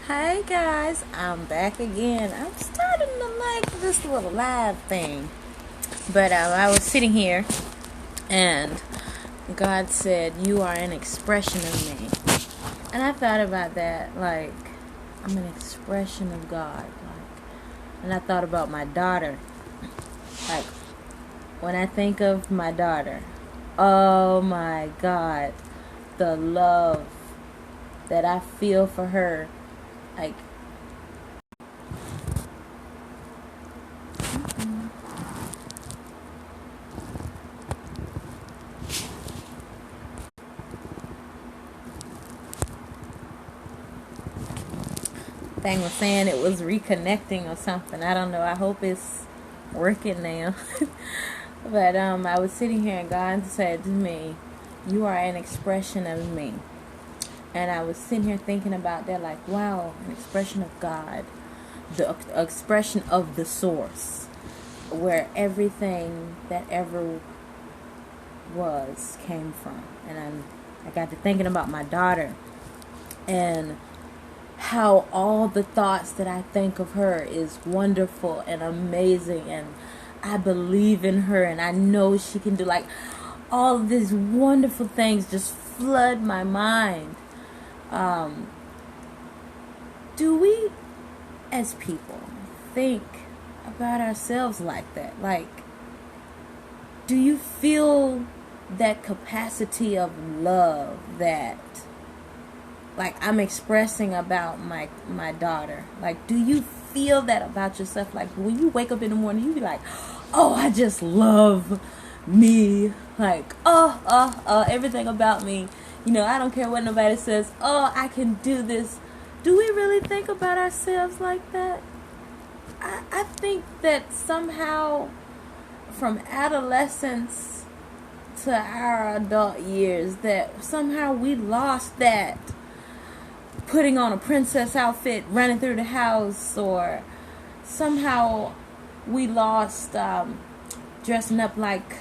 Hey guys, I'm back again. I'm starting to like this little live thing. But I was sitting here and God said, "You are an expression of me." And I thought about that, like, I'm an expression of God. And I thought about my daughter. Like, when I think of my daughter, oh my God, the love that I feel for her. Like, thing was saying it was reconnecting or something. I don't know. I hope it's working now. But I was sitting here and God said to me, "You are an expression of me." And I was sitting here thinking about that, like, wow, an expression of God, the expression of the source, where everything that ever was came from. And I got to thinking about my daughter and how all the thoughts that I think of her is wonderful and amazing, and I believe in her and I know she can do, like, all of these wonderful things just flood my mind. Do we as people think about ourselves like that? Like, do you feel that capacity of love that, like, I'm expressing about my daughter? Like, do you feel that about yourself? Like, when you wake up in the morning, you be like, oh, I just love me. Like, everything about me. I don't care what nobody says. Oh, I can do this. Do we really think about ourselves like that? I think that somehow from adolescence to our adult years, that somehow we lost that putting on a princess outfit, running through the house, or somehow we lost dressing up like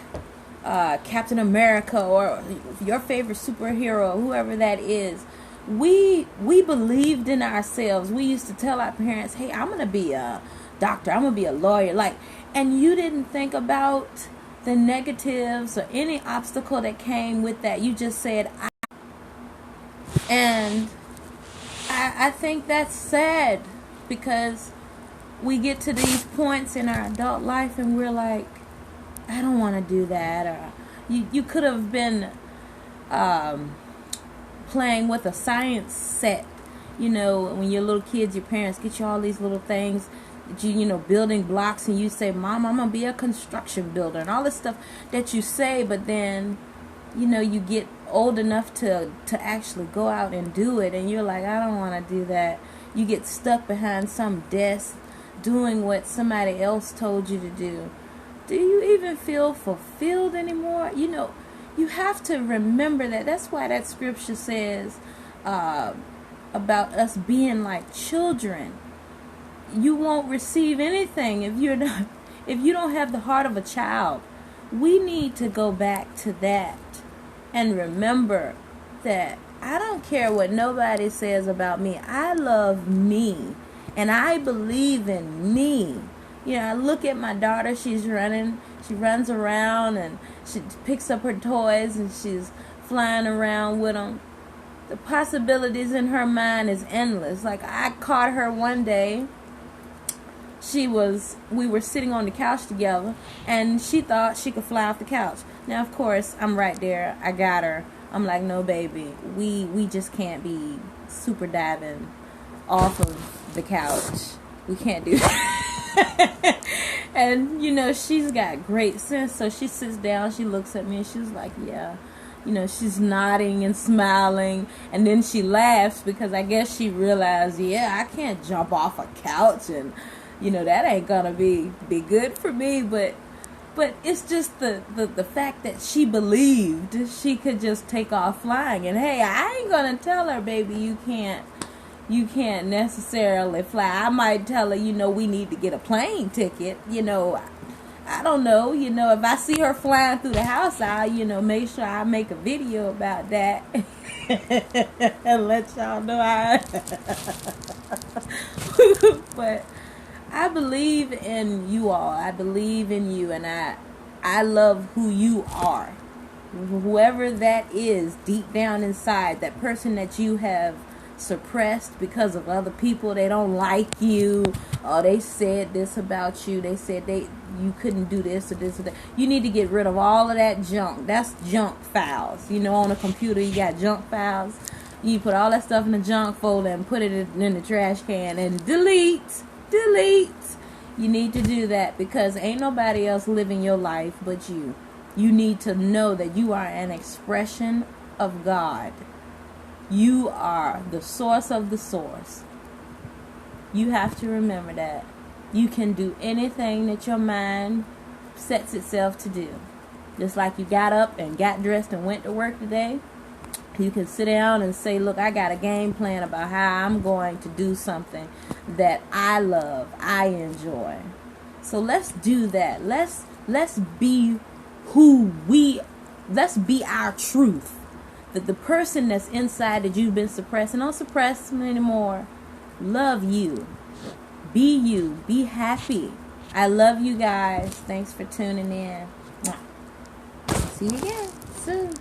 Captain America or your favorite superhero, whoever that is. We believed in ourselves. We used to tell our parents, "Hey, I'm gonna be a doctor. I'm gonna be a lawyer." Like, and you didn't think about the negatives or any obstacle that came with that. You just said, and I think that's sad, because we get to these points in our adult life and we're like, I don't want to do that. Or you could have been playing with a science set. When you're little kids, your parents get you all these little things that building blocks, and you say, "Mom, I'm gonna be a construction builder," and all this stuff that you say, but then you get old enough to actually go out and do it, and you're like, I don't want to do that. You get stuck behind some desk doing what somebody else told you to do. Do you even feel fulfilled anymore? You have to remember that. That's why that scripture says about us being like children. You won't receive anything if you don't have the heart of a child. We need to go back to that and remember that I don't care what nobody says about me. I love me, and I believe in me. I look at my daughter. She's running. She runs around and she picks up her toys and she's flying around with them. The possibilities in her mind is endless. Like, I caught her one day. We were sitting on the couch together, and she thought she could fly off the couch. Now, of course, I'm right there. I got her. I'm like, no, baby, we just can't be super diving off of the couch. We can't do that. And, she's got great sense. So she sits down, she looks at me, and she's like, yeah. She's nodding and smiling. And then she laughs, because I guess she realized, yeah, I can't jump off a couch, and that ain't gonna be good for me. But it's just the fact that she believed she could just take off flying. And hey, I ain't gonna tell her, baby, you can't necessarily fly. I might tell her, we need to get a plane ticket. I don't know. If I see her flying through the house, I'll, make sure I make a video about that and let y'all know how But I believe in you all. I believe in you, and I love who you are. Whoever that is deep down inside, that person that you have suppressed because of other people, they don't like you, or they said this about you, they said you couldn't do this or this or that. You need to get rid of all of that junk. That's junk files. You know, on a computer you got junk files. You put all that stuff in the junk folder and put it in the trash can and delete. You need to do that, because ain't nobody else living your life but you. You need to know that you are an expression of God. You are the source of the source. You have to remember that. You can do anything that your mind sets itself to do. Just like you got up and got dressed and went to work today, you can sit down and say, look, I got a game plan about how I'm going to do something that I love, I enjoy. So let's do that. Let's be let's be our truth. That the person that's inside that you've been suppressing, don't suppress them anymore. Love you. Be happy. I love you guys. Thanks for tuning in. See you again soon.